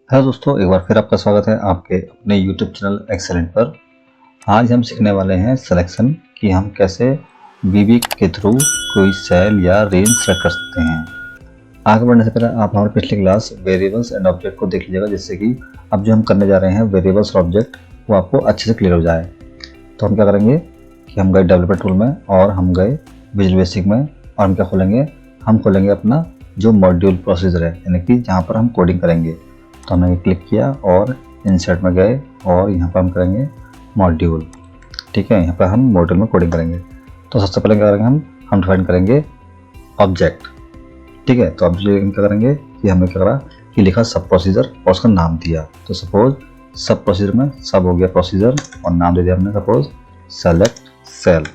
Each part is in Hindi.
हेलो दोस्तों, एक बार फिर आपका स्वागत है आपके अपने YouTube चैनल एक्सेलेंट पर। आज हम सीखने वाले हैं सिलेक्शन कि हम कैसे VB के थ्रू कोई सेल या रेंज सेलेक्ट कर सकते हैं। आगे बढ़ने से पहले आप हमारे पिछली क्लास वेरिएबल्स एंड ऑब्जेक्ट को देख लीजिएगा, जिससे कि अब जो हम करने जा रहे हैं वेरिएबल्स और ऑब्जेक्ट वो आपको अच्छे से क्लियर हो जाए। तो हम क्या करेंगे कि हम गए डेवलपर टूल में और हम गए विजुअल बेसिक में और हम क्या खोलेंगे, हम खोलेंगे अपना जो मॉड्यूल प्रोसीजर है, यानी कि जहाँ पर हम कोडिंग करेंगे। तो हमने क्लिक किया और इंसर्ट में गए और यहाँ पर हम करेंगे मॉड्यूल। ठीक है, यहाँ पर हम मॉड्यूल में कोडिंग करेंगे। तो सबसे पहले क्या करेंगे, हम डिफाइन करेंगे ऑब्जेक्ट। ठीक है, तो ऑब्जेक्ट क्या करेंगे कि हमने क्या करा कि लिखा सब प्रोसीजर और उसका नाम दिया। तो सपोज सब प्रोसीजर में सब हो गया प्रोसीजर और नाम दे दिया हमने सपोज सेलेक्ट सेल।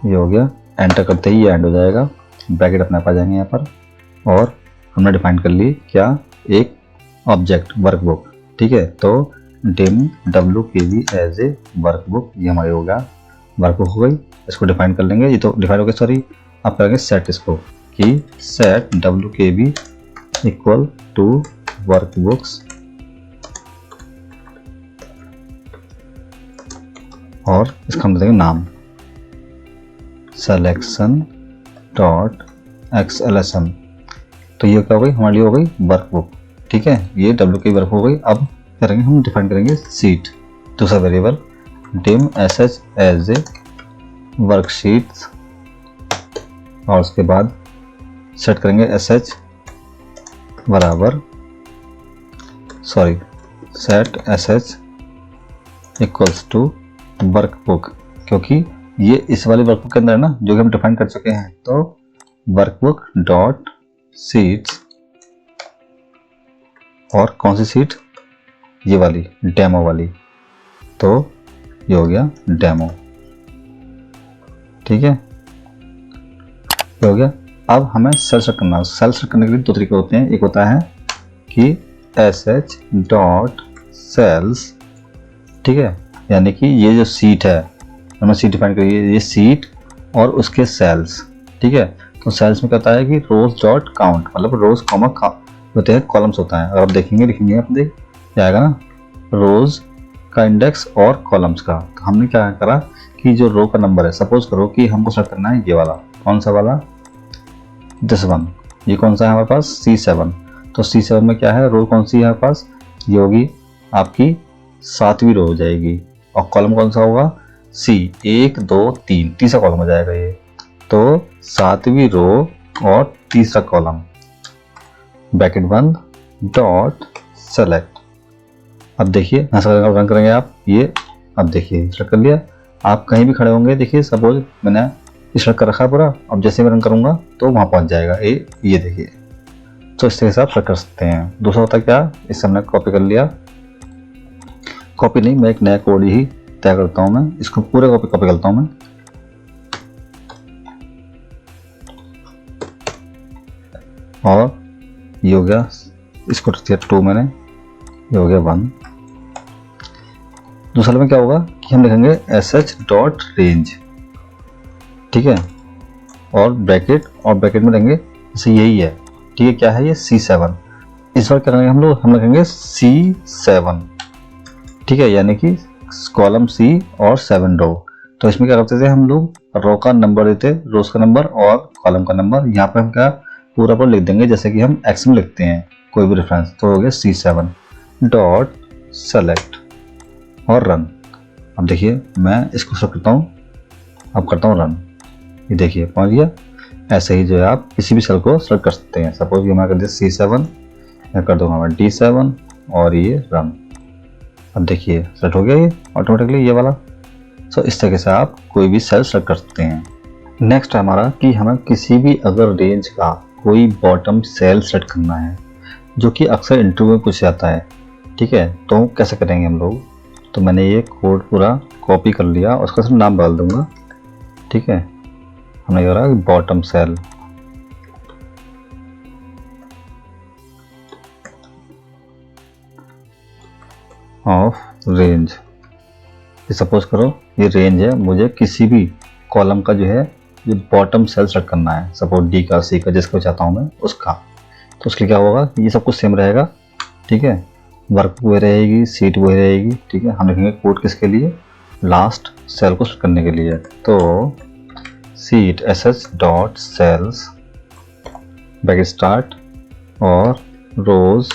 ये हो गया, एंटर करते ही ये एंड हो जाएगा, ब्रैकेट अपने आप आ जाएंगे यहाँ पर। और हमने डिफाइन कर ली क्या, एक ऑब्जेक्ट वर्कबुक। ठीक है, तो dim WKB as a workbook, ये हमारी हो गया वर्कबुक हो गई। इसको डिफाइन कर लेंगे, ये तो डिफाइन हो गया, सॉरी आप करेंगे सेट इसको कि set WKB equal to workbooks और इसका हम देंगे नाम सिलेक्शन डॉट XLSM। तो ये क्या हो गई, हमारी हो गई वर्कबुक। ठीक है, ये WK वर्क हो गई। अब करेंगे हम डिफाइन करेंगे सीट, दूसरा variable dim SH as a worksheets और उसके बाद सेट करेंगे SH बराबर set SH equals to workbook, क्योंकि ये इस वाली वर्कबुक के अंदर है ना, जो कि हम डिफाइन कर चुके हैं। तो वर्कबुक डॉट सीट्स और कौन सी सीट, ये वाली डेमो वाली। तो ये हो गया डेमो। ठीक है, ये हो गया। अब हमें सेल सेलेक्ट करना है। सेल सेलेक्ट करने के लिए दो तरीके होते हैं। एक होता है कि SH डॉट सेल्स, ठीक है, यानी कि ये जो सीट है, हमने सीट डिफाइन करी है, ये सीट और उसके सेल्स। ठीक है, तो सेल्स में कहता है कि रोज डॉट काउंट, मतलब रोज कॉमा होते हैं, कॉलम्स होता है। अगर आप लिखेंगे आप देख आएगा ना, रोज का इंडेक्स और कॉलम्स का। तो हमने क्या करा कि जो रो का नंबर है, सपोज करो कि हमको सेलेक्ट करना है ये वाला, कौन सा वाला, दिस वन। ये कौन सा है हमारे पास, C7। तो C7 में क्या है, रो कौन सी है हमारे पास, ये होगी आपकी 7वीं रो हो जाएगी। और कॉलम कौन सा होगा, C 1 2 3, तीसरा कॉलम हो जाएगा ये। तो 7वीं रो और तीसरा कॉलम, ब्रैकेट बंद डॉट सेलेक्ट। अब देखिए ऐसा रन करेंगे आप, ये अब देखिए सेलेक्ट कर लिया। आप कहीं भी खड़े होंगे, देखिए सपोज मैंने सेलेक्ट कर रखा है पूरा, अब जैसे मैं रन करूंगा तो वहां पहुंच जाएगा ये देखिए। तो इस तरह से आप सेलेक्ट कर सकते हैं। दूसरा होता है क्या, इससे हमने कॉपी कर लिया, कॉपी नहीं, मैं एक नया कोड ही तय करता हूं, मैं इसको पूरे कॉपी करता हूं मैं। और ये हो गया, इसको रख दिया 2 मैंने, ये हो गया 1। दूसरा में क्या होगा कि हम लिखेंगे SH डॉट रेंज। ठीक है, और ब्रैकेट में लेंगे, जैसे यही है। ठीक है, क्या है ये, C7। इस बार क्या करेंगे हम लिखेंगे C7। ठीक है, यानी कि कॉलम C और 7 रो। तो इसमें क्या करते थे हम लोग, रो का नंबर देते, रोज का नंबर और कॉलम का नंबर। यहाँ पे हम क्या पूरा पर लिख देंगे, जैसे कि हम X में लिखते हैं कोई भी रेफरेंस। तो हो गया C7 डॉट सेलेक्ट और रन। अब देखिए मैं इसको सेलेक्ट करता हूँ, अब करता हूँ रन, ये देखिए पहुँच गया। ऐसे ही जो है आप किसी भी सेल को सेलेक्ट कर सकते हैं। सपोज ये मैं कर दिया C7, मैं कर दूंगा मैं D7 और ये रन। अब देखिए सेलेक्ट हो गया ये ऑटोमेटिकली ये वाला। सो इस तरीके से आप कोई भी सेल सेलेक्ट कर सकते हैं। नेक्स्ट है हमारा कि हमें किसी भी अगर रेंज का कोई बॉटम सेल सेट करना है, जो कि अक्सर इंटरव्यू में पूछ जाता है। ठीक है, तो कैसे करेंगे हम लोग, तो मैंने ये कोड पूरा कॉपी कर लिया, उसका सिर्फ नाम बदल दूंगा। ठीक है, हमने करा bottom cell of range. Suppose करो ये रेंज है, मुझे किसी भी कॉलम का जो है ये बॉटम सेल सेट करना है, सपोज D का C का जिसको चाहता हूँ मैं उसका। तो उसके क्या होगा, ये सब कुछ सेम रहेगा, ठीक है, वर्क वही रहेगी, सीट वही रहेगी, ठीक है। हम लिखेंगे कोड किसके लिए, लास्ट सेल को सेलेक्ट करने के लिए। तो sheet sh dot cells bracket start और रोज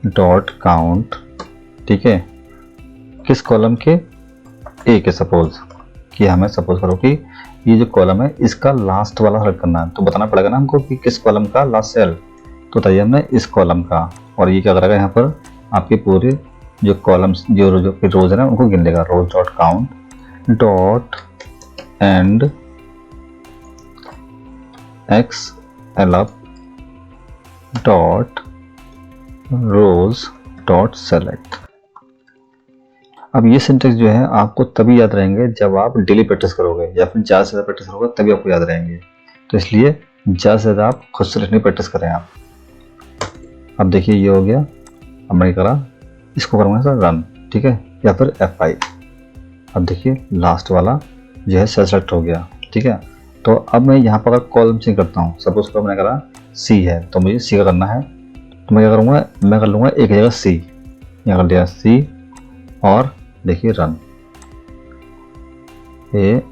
डॉट काउंट, ठीक है, किस कॉलम के, ए के। सपोज कि हमें सपोज करो कि ये जो कॉलम है इसका लास्ट वाला सेलेक्ट करना है, तो बताना पड़ेगा ना हमको कि किस कॉलम का लास्ट सेल। तो बताइए हमने इस कॉलम का, और ये क्या करेगा यहाँ पर आपके पूरे जो कॉलम्स जो रोज है ना उनको गिन लेगा। Rows dot count dot end x l up dot rows dot select. अब ये सिंटेक्स जो है आपको तभी याद रहेंगे जब आप डेली प्रैक्टिस करोगे या फिर ज़्यादा से ज़्यादा प्रैक्टिस करोगे तभी आपको याद रहेंगे। तो इसलिए ज़्यादा से ज़्यादा आप खुद से लिखने की प्रैक्टिस करें आप। अब देखिए ये हो गया, अब मैं करा इसको करूँगा सर रन, ठीक है, या फिर F5। अब देखिए लास्ट वाला जो है सेल सेलेक्ट हो गया, ठीक है। तो अब मैं यहाँ पर अगर कॉलम चेंज करता हूँ, सपोज करो मैंने करा C है तो मुझे C का करना है, तो मैं क्या करूँगा, मैं कर लूँगा एक जगह C, यहाँ कर दिया C और देखिए रन, ये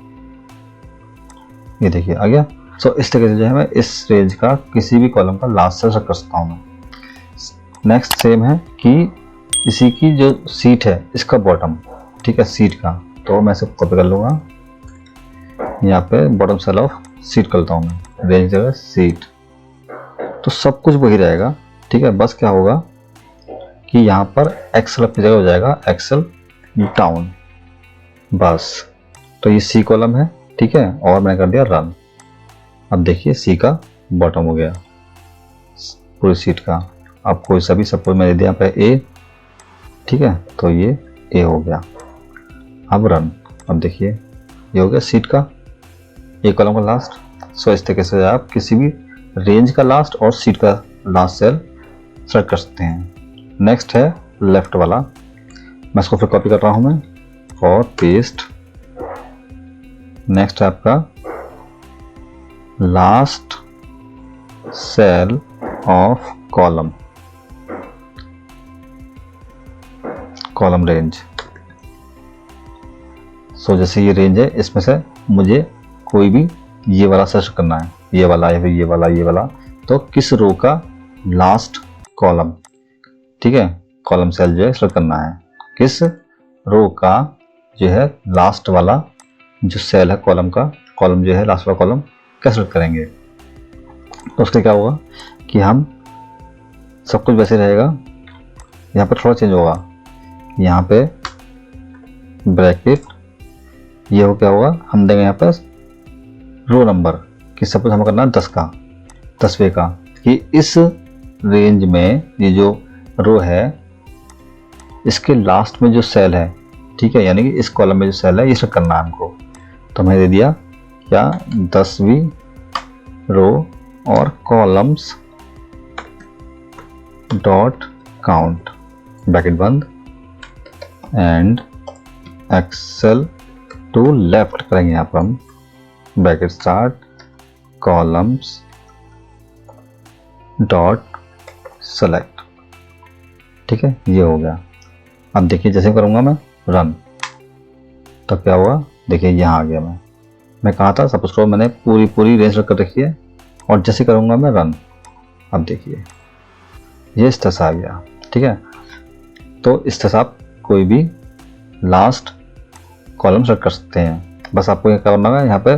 देखिए आ गया। सो इस तरीके से जो है मैं इस रेंज का किसी भी कॉलम का लास्ट सेल सेलेक्ट कर सकता हूँ मैं। नेक्स्ट सेम है कि इसी की जो सीट है इसका बॉटम, ठीक है, सीट का, तो मैं इसे कॉपी कर लूँगा, यहाँ पे बॉटम सेल ऑफ सीट करता हूँ मैं, रेंज जगह सीट। तो सब कुछ वही रहेगा, ठीक है, बस क्या होगा कि यहाँ पर एक्सेल की जगह हो जाएगा एक्सेल डाउन, बस। तो ये सी कॉलम है, ठीक है, और मैंने कर दिया रन। अब देखिए सी का बॉटम हो गया पूरी सीट का। अब कोई सा भी सपोज मैं दे दिया यहाँ पे ए, ठीक है, तो ये ए हो गया। अब रन, अब देखिए ये हो गया सीट का ए कॉलम का लास्ट। सो इस तरीके से आप किसी भी रेंज का लास्ट और सीट का लास्ट सेल सेलेक्ट कर सकते हैं। नेक्स्ट है लेफ्ट वाला, मैं इसको फिर कॉपी कर रहा हूं मैं और पेस्ट। नेक्स्ट है आपका last cell of column, column range. So जैसे ये रेंज है इसमें से मुझे कोई भी ये वाला सर्च करना है, ये वाला या फिर ये वाला, ये वाला, तो किस रो का लास्ट कॉलम, ठीक है, कॉलम सेल जो है सेलेक्ट करना है, किस रो का जो है लास्ट वाला जो सेल है कॉलम का, कॉलम जो है लास्ट वाला कॉलम कैसे सेलेक्ट करेंगे। तो उसके क्या होगा कि हम सब कुछ वैसे रहेगा, यहाँ पर थोड़ा चेंज होगा, यहाँ पे ब्रैकेट, ये हो क्या होगा, हम देंगे यहाँ पर रो नंबर कि सपोज हमें करना है 10 का, 10वें का, कि इस रेंज में ये जो रो है इसके लास्ट में जो सेल है, ठीक है, यानी कि इस कॉलम में जो सेल है ये सब करना है हमको। तो मैंने दे दिया क्या 10वीं रो और कॉलम्स डॉट काउंट ब्रैकेट बंद एंड एक्सेल टू लेफ्ट करेंगे यहाँ पर हम, bracket start columns dot select, ठीक है, ये हो गया। अब देखिए जैसे करूँगा मैं रन, तो क्या हुआ, देखिए यहाँ आ गया। मैं कहा था सपोज करो मैंने पूरी रेंज रख कर रखी है और जैसे करूँगा मैं रन, अब देखिए ये इस तरह से आ गया, ठीक है। तो इस तरह से आप कोई भी लास्ट कॉलम सेलेक्ट कर सकते हैं, बस आपको क्या करना है, यहाँ पे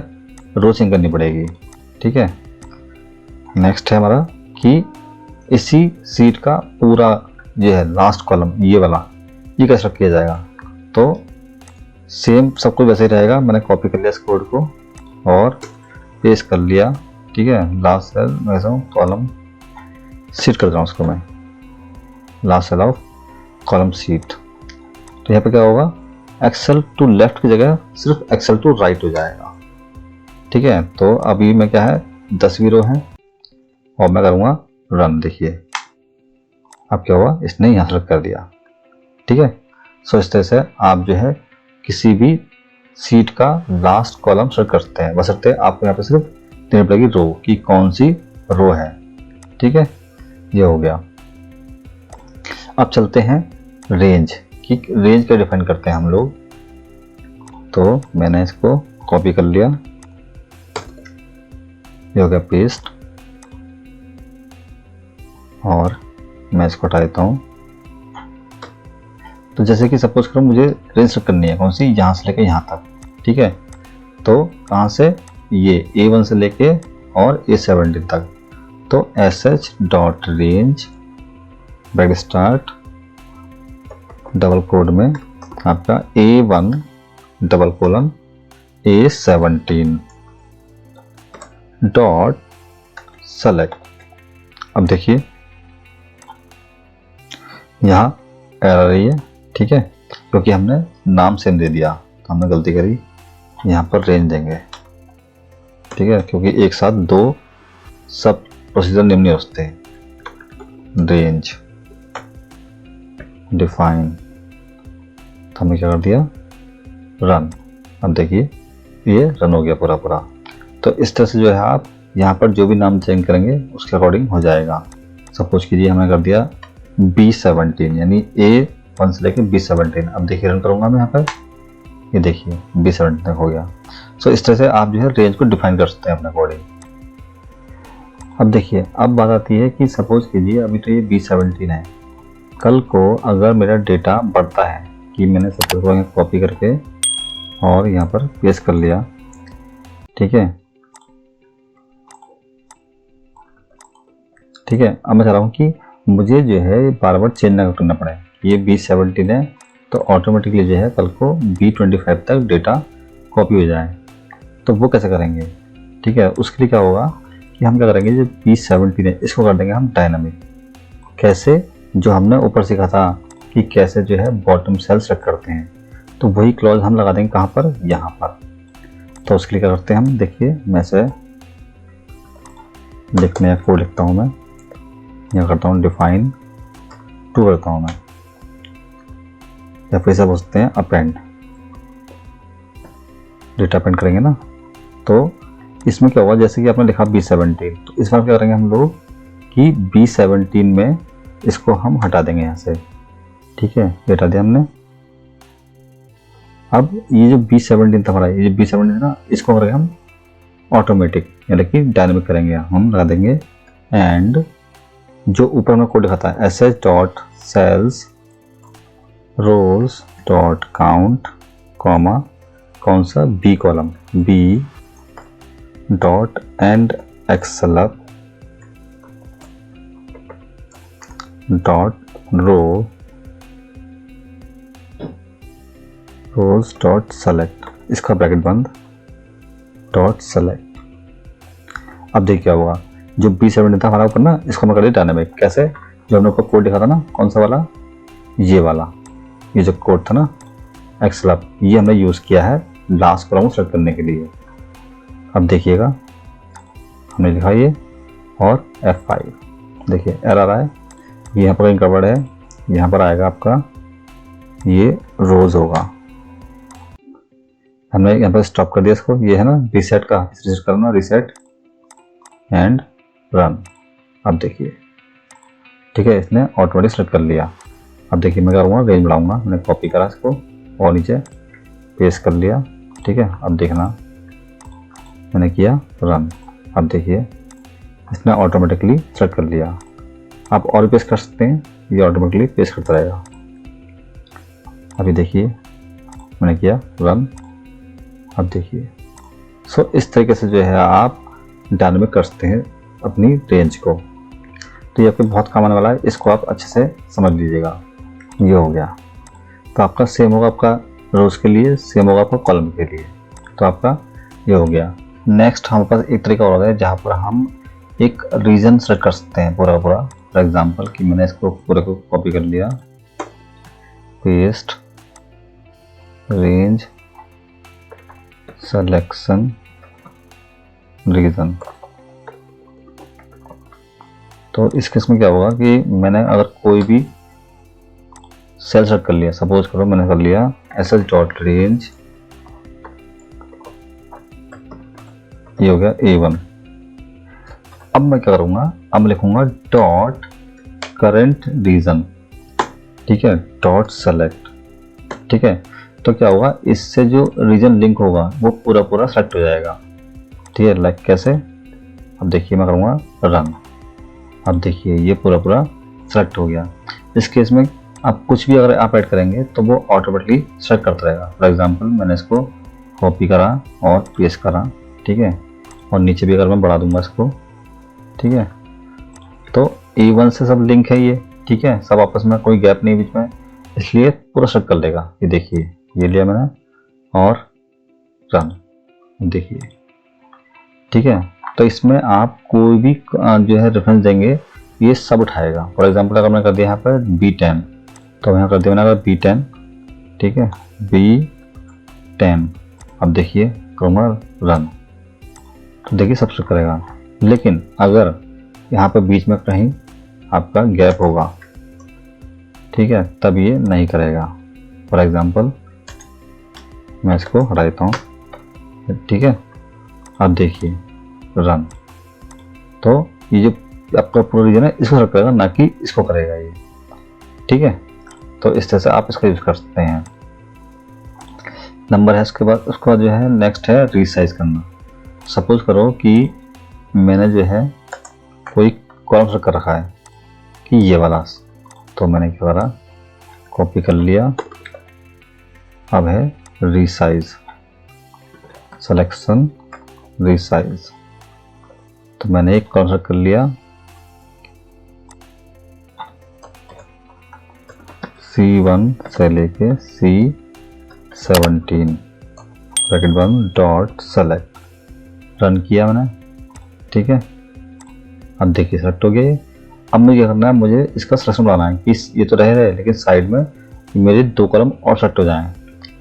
रो चेंज करनी पड़ेगी, ठीक है। नेक्स्ट है हमारा कि इसी सीट का पूरा जो है लास्ट कॉलम ये वाला, ये कैसे रख किया जाएगा। तो सेम सब कुछ वैसे ही रहेगा, मैंने कॉपी कर लिया इस कोड को और पेस्ट कर लिया, ठीक है। लास्ट सेल मैं कॉलम सीट कर रहा हूँ उसको मैं, last cell of column sheet. तो यहाँ पे क्या होगा, एक्सेल टू लेफ्ट की जगह सिर्फ एक्सेल टू राइट हो जाएगा, ठीक है। तो अभी मैं क्या है 10वीं रो है और मैं करूँगा रन, देखिए अब क्या हुआ, इसने यहाँ सेलेक्ट कर दिया, ठीक है। सो इस तरह से आप जो है किसी भी सीट का लास्ट कॉलम सेलेक्ट कर सकते हैं, बशर्ते आपको यहाँ पे सिर्फ देनी पड़ेगी रो की कौन सी रो है, ठीक है। ये हो गया। अब चलते हैं रेंज की, रेंज क्या डिफाइन करते हैं हम लोग। तो मैंने इसको कॉपी कर लिया, ये हो गया पेस्ट, और मैं इसको हटा देता हूँ। तो जैसे कि सपोज करो मुझे रेंज करनी है, कौन सी, यहाँ से लेके यहाँ तक, ठीक है। तो कहाँ से, ये A1 से लेके और A17 तक। तो sh dot range back start double quote में आपका A1 double colon A17 dot select. अब देखिए यहाँ एरर रही है, ठीक है, क्योंकि हमने नाम सेम दे दिया, तो हमने गलती करी। यहाँ पर रेंज देंगे, ठीक है, क्योंकि एक साथ दो सब प्रोसीजर निम्न नहीं होते। रेंज डिफाइन, तो हमने क्या कर दिया, रन। अब देखिए ये रन हो गया पूरा पूरा। तो इस तरह से जो है आप यहाँ पर जो भी नाम चेंज करेंगे उसके अकॉर्डिंग हो जाएगा। सपोज कीजिए हमने कर दिया B17, यानी A1 से लेके B17। अब देखिए रन करूंगा मैं यहाँ पर, ये देखिए B17 तक हो गया। सो इस तरह से आप जो है रेंज को डिफाइन कर सकते हैं अपने अकॉर्डिंग। अब देखिए अब बात आती है कि सपोज कीजिए अभी तो ये B17 है, कल को अगर मेरा डेटा बढ़ता है, कि मैंने सपोज कॉपी करके और यहाँ पर पेस्ट कर लिया, ठीक है, ठीक है। अब मैं चाह रहा हूँ कि मुझे जो है बार बार चेंज ना करना पड़े। ये B17 है तो ऑटोमेटिकली जो है कल को B25 तक डेटा कॉपी हो जाए। तो वो कैसे करेंगे, ठीक है। उसके लिए क्या होगा कि हम क्या करेंगे, जो B17 है इसको कर देंगे हम डायनामिक। कैसे, जो हमने ऊपर सीखा था कि कैसे जो है बॉटम सेल सेलेक्ट करते हैं, तो वही क्लॉज हम लगा देंगे कहाँ पर, यहाँ पर। तो उसके लिए क्या करते हैं हम, देखिए मैं से लिखने या कोड लिखता हूँ, मैं यहाँ करता हूँ डिफाइन टू करता हूँ मैं, या फिर सब बोलते हैं अपेंड, डेटा अपेंड करेंगे ना। तो इसमें क्या होगा, जैसे कि आपने लिखा B17, तो इस बार क्या करेंगे हम लोग कि B17 में इसको हम हटा देंगे यहाँ से, ठीक है, हटा दिया हमने। अब ये जो B17 था हमारा, ये B17 ना, इसको करेंगे हम ऑटोमेटिक, यानी कि डायनामिक करेंगे। हम लगा देंगे एंड जो ऊपर में कोड लिखा था sh dot cells rows dot count comma कौन सा, B column, B dot end xl up dot row rows dot select, इसका ब्रैकेट बंद, डॉट सेलेक्ट। अब देखिए क्या होगा, जो B17 था हमारा ऊपर ना, इसको मैं कर दिया डायनामिक। कैसे, जो हमने ऊपर कोड लिखा था ना, कौन सा वाला, ये वाला, ये जो कोड था ना एक्सलब, ये हमने यूज़ किया है लास्ट कॉलम को सेलेक्ट करने के लिए। अब देखिएगा हमने लिखा ये और F5, देखिए एरर आए, यहाँ पर कहीं गड़बड़ है, यहाँ पर आएगा आपका ये रोज होगा। हमने यहाँ पर स्टॉप कर दिया इसको, ये है ना रीसेट का, रीसेट करना, रीसेट एंड रन। अब देखिए ठीक है, इसने ऑटोमेटिक सेलेक्ट कर लिया। अब देखिए मैं क्या करूँगा, रेंज बढ़ाऊंगा, मैंने कॉपी करा इसको और नीचे पेस्ट कर लिया, ठीक है। अब देखना मैंने किया रन, अब देखिए इसने ऑटोमेटिकली सेलेक्ट कर लिया। आप और भी पेस्ट कर सकते हैं, ये ऑटोमेटिकली पेस्ट करता रहेगा। अभी देखिए मैंने किया रन, अब देखिए। सो इस तरीके से जो है आप डायनामिक कर सकते हैं अपनी रेंज को। तो ये आपके बहुत काम आने वाला है, इसको आप अच्छे से समझ लीजिएगा। ये हो गया, तो आपका सेम होगा, आपका रोज के लिए सेम होगा आपका कॉलम के लिए। तो आपका ये हो गया। नेक्स्ट हमारे पास एक तरीका और है जहाँ पर हम एक रीजन सेलेक्ट कर सकते हैं पूरा पूरा। फॉर एग्जांपल कि मैंने इसको पूरे को कॉपी कर लिया, पेस्ट रेंज सिलेक्शन रीजन। तो इस केस में क्या होगा कि मैंने अगर कोई भी सेल सेलेक्ट कर लिया, सपोज करो मैंने कर लिया sh डॉट रेंज, ये हो गया A1। अब मैं क्या करूंगा, अब लिखूंगा डॉट करंट रीजन, ठीक है, डॉट सेलेक्ट, ठीक है। तो क्या होगा, इससे जो रीजन लिंक होगा वो पूरा पूरा सेलेक्ट हो जाएगा, ठीक है। लाइक कैसे, अब देखिए मैं करूँगा रन, अब देखिए ये पूरा पूरा सेलेक्ट हो गया। इस केस में आप कुछ भी अगर आप ऐड करेंगे तो वो ऑटोमेटिकली सेलेक्ट करता रहेगा। फॉर एग्जांपल मैंने इसको कॉपी करा और पेस्ट करा, ठीक है, और नीचे भी अगर मैं बढ़ा दूंगा इसको, ठीक है, तो A1 से सब लिंक है ये, ठीक है, सब आपस में, कोई गैप नहीं बीच में, इसलिए पूरा सेलेक्ट कर लेगा। ये देखिए ये लिया मैंने और रन, देखिए, ठीक है। तो इसमें आप कोई भी जो है रेफरेंस देंगे ये सब उठाएगा। फॉर एग्जांपल अगर मैं कर दिया यहाँ पर B10, तो यहाँ कर दिया मैंने अगर B10, ठीक है, B10, अब देखिए करूँगा रन, तो देखिए सब कुछ करेगा। लेकिन अगर यहाँ पर बीच में कहीं आपका गैप होगा, ठीक है, तब ये नहीं करेगा। फॉर एग्जांपल मैं इसको हटा देता हूँ, ठीक है, अब देखिए रन, तो ये जो आपका पूरा रीजन है इसको सेलेक्ट करेगा, ना कि इसको करेगा ये, ठीक है। तो इस तरह से आप इसका यूज कर सकते हैं। नंबर है उसके बाद जो है नेक्स्ट है रीसाइज करना। सपोज करो कि मैंने जो है कोई कॉलम सेलेक्ट कर रखा है कि ये वाला, तो मैंने क्या करा, कॉपी कर लिया, अब है रीसाइज, सिलेक्शन रीसाइज, तो मैंने एक कॉलम सेलेक्ट कर लिया, C1 से लेके C17 ब्रैकेट बंद डॉट सेलेक्ट, रन किया मैंने, ठीक है। अब देखिए सेलेक्ट हो गया ये। अब मुझे क्या करना है, मुझे इसका सिलेक्शन बनाना है कि ये तो रह रहे लेकिन साइड में मेरे 2 कॉलम और सेलेक्ट हो जाएं,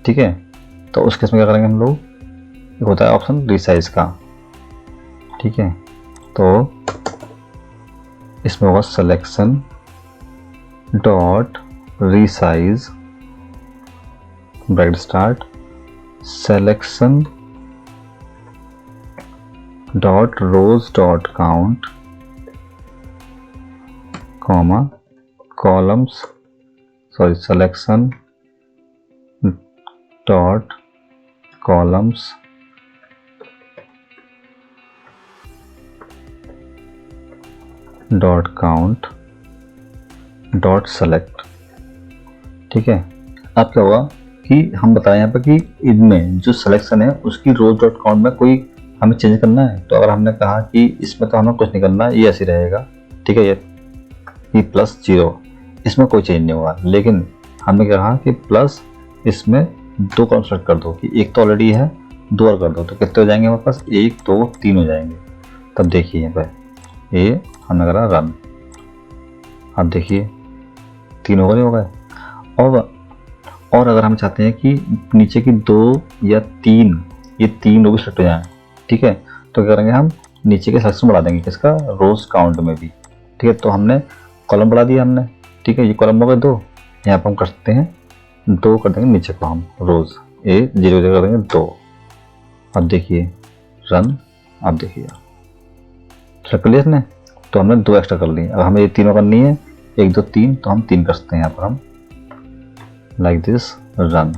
ठीक है। तो उस केस में क्या करेंगे हम लोग, एक होता है ऑप्शन रीसाइज का, ठीक है, तो इसमें होगा selection dot resize bracket start, selection dot rows dot count, comma columns, sorry selection dot columns dot count dot select, ठीक है। अब क्या हुआ कि हम बताएं यहाँ पर कि इनमें जो सिलेक्शन है उसकी रोज डॉट काउंट में कोई हमें चेंज करना है, तो अगर हमने कहा कि इसमें तो हमें कुछ नहीं करना, ये ऐसे रहेगा, ठीक है, ये +0, इसमें कोई चेंज नहीं होगा। लेकिन हमने कहा कि प्लस इसमें 2 कॉलम सेलेक्ट कर दो, कि एक तो ऑलरेडी है, 2 और कर दो, तो कितने हो जाएंगे हमारे पास, 1 2 3 हो जाएंगे। तब देखिए यहाँ पर ये हमने करा रन, अब देखिए 3 होगा, नहीं होगा। और अगर हम चाहते हैं कि नीचे की 2 या 3, ये 3 रो भी सेलेक्ट हो जाए, ठीक है, तो क्या करेंगे, हम नीचे के सेक्शन बढ़ा देंगे, किसका, रोज काउंट में भी, ठीक है। तो हमने कॉलम बढ़ा दिया हमने, ठीक है, ये कॉलम हो गए 2, यहाँ पर हम कर सकते हैं 2 कर देंगे नीचे को हम रोज, A 0 कर देंगे 2। अब देखिए रन, अब देखिए सेलेक्ट कर लिया इसने, तो हमने 2 एक्स्ट्रा कर लिए। अगर हमें ये तीनों करनी है, 1 2 3, तो हम 3 कर सकते हैं यहाँ पर हम, लाइक दिस रन।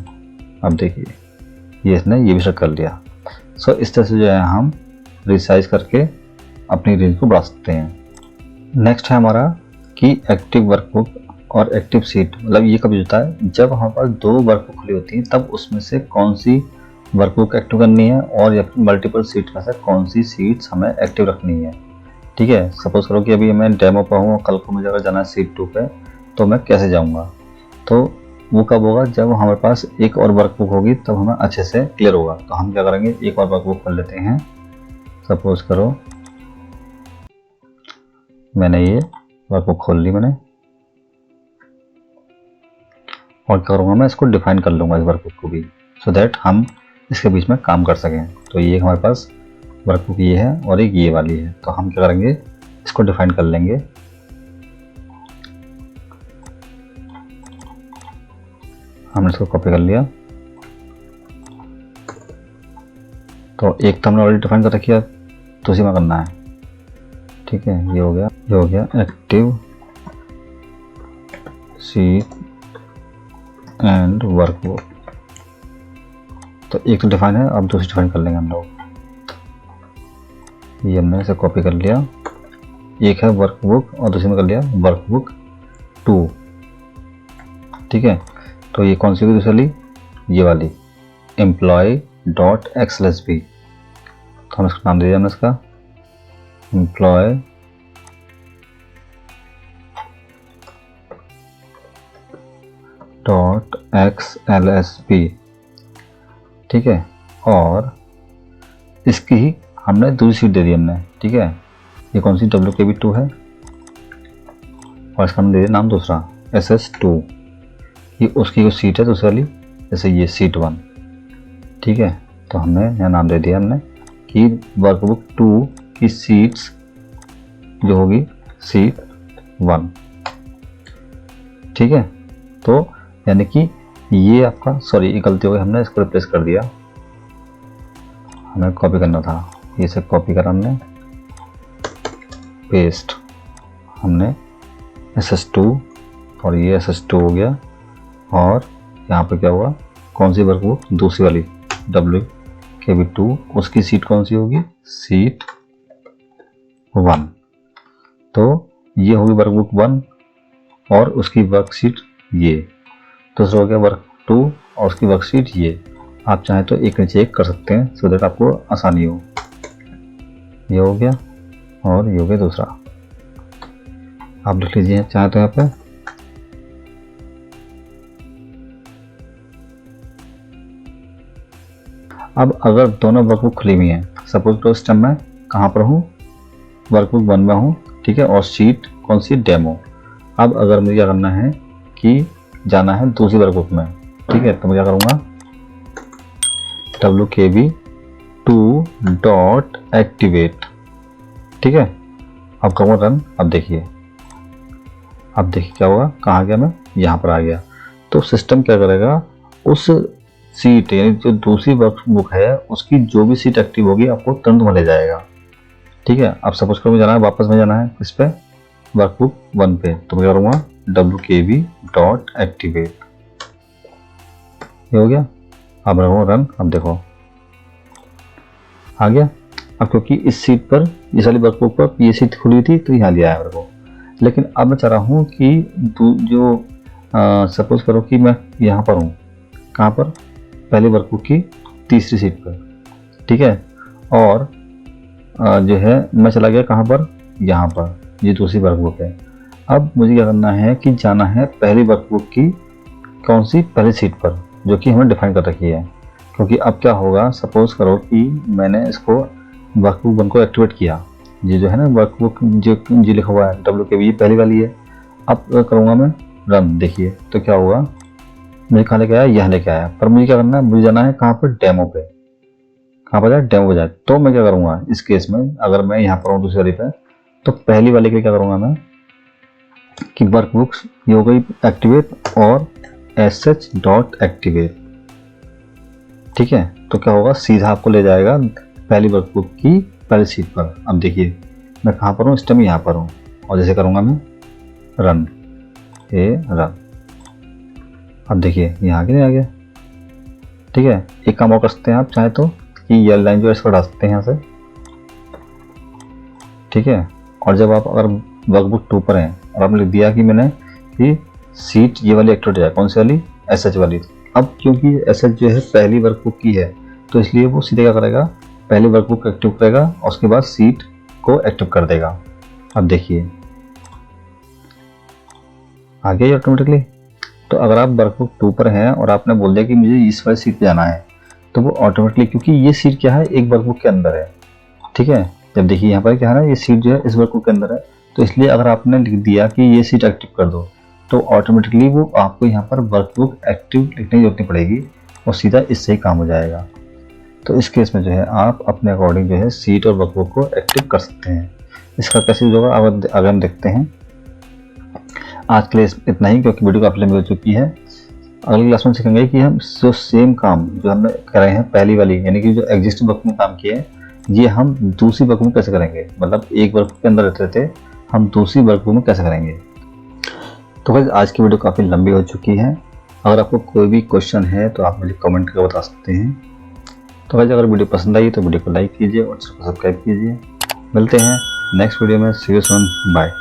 अब देखिए ये इसने ये भी सेलेक्ट कर लिया। सो इस तरह से जो है हम रिसाइज करके अपनी रेंज को बढ़ा सकते हैं। नेक्स्ट है हमारा कि एक्टिव वर्कबुक और एक्टिव सीट। मतलब ये कभी होता है जब हमारे पास 2 वर्कबुक खुली होती हैं, तब उसमें से कौन सी वर्कबुक एक्टिव करनी है और या फिर मल्टीपल सीट में से कौन सी सीट्स हमें एक्टिव रखनी है, ठीक है। सपोज करो कि अभी मैं डेमो पर हूँ, कल को मुझे अगर जाना है सीट 2 पे, तो मैं कैसे जाऊँगा, तो वो कब होगा, जब हमारे पास एक और वर्कबुक होगी, तब हमें अच्छे से क्लियर होगा। तो हम क्या करेंगे, एक और वर्कबुक कर लेते हैं। सपोज करो मैंने ये वर्कबुक खोल ली मैंने, और क्या करूँगा, मैं इसको डिफाइन कर लूँगा इस वर्कबुक को भी, सो दैट हम इसके बीच में काम कर सकें। तो ये हमारे पास वर्कबुक ये है और एक ये वाली है, तो हम क्या करेंगे, इसको डिफाइन कर लेंगे। हमने इसको कॉपी कर लिया, तो एक तो हमने ऑलरेडी डिफाइन कर रखी है, तो उसी में करना है, ठीक है। ये हो गया एक्टिव शीट एंड वर्कबुक। तो एक तो डिफाइन है, अब दूसरी डिफाइन कर लेंगे हम लोग। ये हमने इसे कॉपी कर लिया, एक है वर्कबुक और दूसरे में कर लिया वर्कबुक 2। ठीक है, तो ये कौन सी होगी दूसरी वाली, ये वाली employee.xlsb। तो हम इसका नाम दे दिया हमने इसका employee.xlsb। ठीक है, और इसकी ही हमने दूसरी सीट दे दी हमने। ठीक है, ये कौन सी WKB2 है और इसका हमने दे दिया नाम दूसरा SS2। ये उसकी जो सीट है दूसरी वाली, जैसे ये सीट 1। ठीक है, तो हमने यहाँ नाम दे दिया हमने कि वर्कबुक 2 की सीट्स जो होगी सीट 1। ठीक है, तो यानी कि ये आपका, सॉरी ये गलती हो गई, हमने इसको रिप्लेस कर दिया, हमें कॉपी करना था, ये से कॉपी करा हमने, पेस्ट हमने SS2 और ये SS2 हो गया। और यहाँ पे क्या हुआ, कौन सी वर्कबुक, दूसरी वाली WKB2, उसकी सीट कौन सी होगी, सीट 1। तो ये होगी वर्कबुक 1 और उसकी वर्कशीट ये, दूसरा हो गया वर्क 2 और उसकी वर्कशीट ये। आप चाहें तो एक नीचे एक कर सकते हैं सो दैट आपको आसानी हो। ये हो गया और ये हो गया दूसरा, आप लिख लीजिए चाहे तो यहाँ पे। अब अगर दोनों वर्कबुक खुली हुई हैं, सपोज तो इस टाइम मैं कहाँ पर हूँ, वर्कबुक 1 में हूँ। ठीक है, और शीट कौन सी, डेमो। अब अगर मुझे क्या करना है कि जाना है दूसरी वर्कबुक में। ठीक है, तो मैं क्या करूँगा, WKB2.activate। ठीक है, अब करूँगा रन। अब देखिए क्या होगा, कहाँ गया मैं, यहाँ पर आ गया। तो सिस्टम क्या करेगा, उस सीट यानी जो दूसरी वर्कबुक है उसकी जो भी सीट एक्टिव होगी आपको तुरंत में ले जाएगा। ठीक है, अब सपोज करो जाना है, वापस में जाना है इस पे वर्कबुक 1 पे, तो मैं करूँगा WKB.activate। ये हो गया, अब रखो रन। अब देखो आ गया। अब क्योंकि इस सीट पर, इस वाली वर्कबुक पर ये सीट खुली थी तो यहाँ लिया है मेरे को। लेकिन अब मैं चाह रहा हूँ कि जो सपोज करो कि मैं यहाँ पर हूँ, कहाँ पर, पहली वर्कबुक की तीसरी सीट पर। ठीक है, और जो है मैं चला गया कहाँ पर, यहाँ पर, ये दूसरी वर्कबुक है। अब मुझे क्या करना है कि जाना है पहली वर्कबुक की कौन सी, पहली सीट पर, जो कि हमने डिफाइन कर रखी है। क्योंकि अब क्या होगा, सपोज करो कि मैंने इसको वर्कबुक 1 को एक्टिवेट किया, ये जो है ना वर्कबुक जो लिखा हुआ है WKB, ये पहली वाली है। अब करूँगा मैं रन, देखिए तो क्या होगा, मुझे कहाँ लेके आया, यहाँ लेके आया। पर मुझे क्या करना है, मुझे जाना है कहाँ पर, डेमो पे। कहाँ पर जाए, डेमो पे जाए। तो मैं क्या करूँगा इस केस में, अगर मैं यहाँ पर हूँ दूसरी वाली पे, तो पहली वाले के लिए क्या करूँगा मैं कि वर्कबुक्स ये हो गई एक्टिवेट और sh.activate। ठीक है, तो क्या होगा, सीधा आपको ले जाएगा पहली वर्कबुक की पहली सीट पर। अब देखिए मैं कहाँ पर हूँ, इस टाइम यहाँ पर हूँ, और जैसे करूँगा मैं रन, ये रन। अब देखिए यहाँ आगे नहीं आ गया। ठीक है, एक काम और कर सकते हैं आप चाहे तो कि ये लाइन जो है इसको हटा सकते हैं यहाँ से। ठीक है, और जब आप अगर वर्कबुक 2 पर हैं और आपने लिख दिया कि मैंने कि सीट ये वाली एक्टिवेट है, कौन सी वाली, SH वाली। अब क्योंकि SH जो है पहली वर्कबुक की है, तो इसलिए वो सीधे क्या करेगा, पहली वर्कबुक एक्टिव करेगा और उसके बाद सीट को एक्टिव कर देगा। अब देखिए आ गया ऑटोमेटिकली। तो अगर आप वर्कबुक 2 पर हैं और आपने बोल दिया कि मुझे इस वाली सीट पे जाना है, तो वो ऑटोमेटिकली, क्योंकि ये सीट क्या है, एक वर्कबुक के अंदर है। ठीक है, जब देखिए यहाँ पर क्या है ना, ये सीट जो है इस वर्कबुक के अंदर है, तो इसलिए अगर आपने लिख दिया कि ये सीट एक्टिव कर दो, तो ऑटोमेटिकली वो आपको यहाँ पर वर्कबुक एक्टिव लिखने की जरूरत नहीं पड़ेगी और सीधा इससे ही काम हो जाएगा। तो इस केस में जो है आप अपने अकॉर्डिंग जो है सीट और वर्कबुक को एक्टिव कर सकते हैं। इसका कैसे यूज होगा अगर हम देखते हैं। आज के लिए इतना ही, क्योंकि वीडियो काफी लंबी हो चुकी है। अगली क्लास में सीखेंगे कि हम जो सेम काम जो हमने कर रहे हैं पहली वाली, यानी कि जो एग्जिस्टिंग वर्क में काम किए हैं, ये हम दूसरी वर्क में कैसे करेंगे। मतलब एक वर्क के अंदर रहते थे, हम दूसरी वर्क में कैसे करेंगे। तो गाइस आज की वीडियो काफ़ी लंबी हो चुकी है। अगर आपको कोई भी क्वेश्चन है तो आप मुझे कमेंट करके बता सकते हैं। तो गाइस अगर वीडियो पसंद आई तो वीडियो को लाइक कीजिए और सब्सक्राइब कीजिए। मिलते हैं नेक्स्ट वीडियो में। सी यू सून, बाय।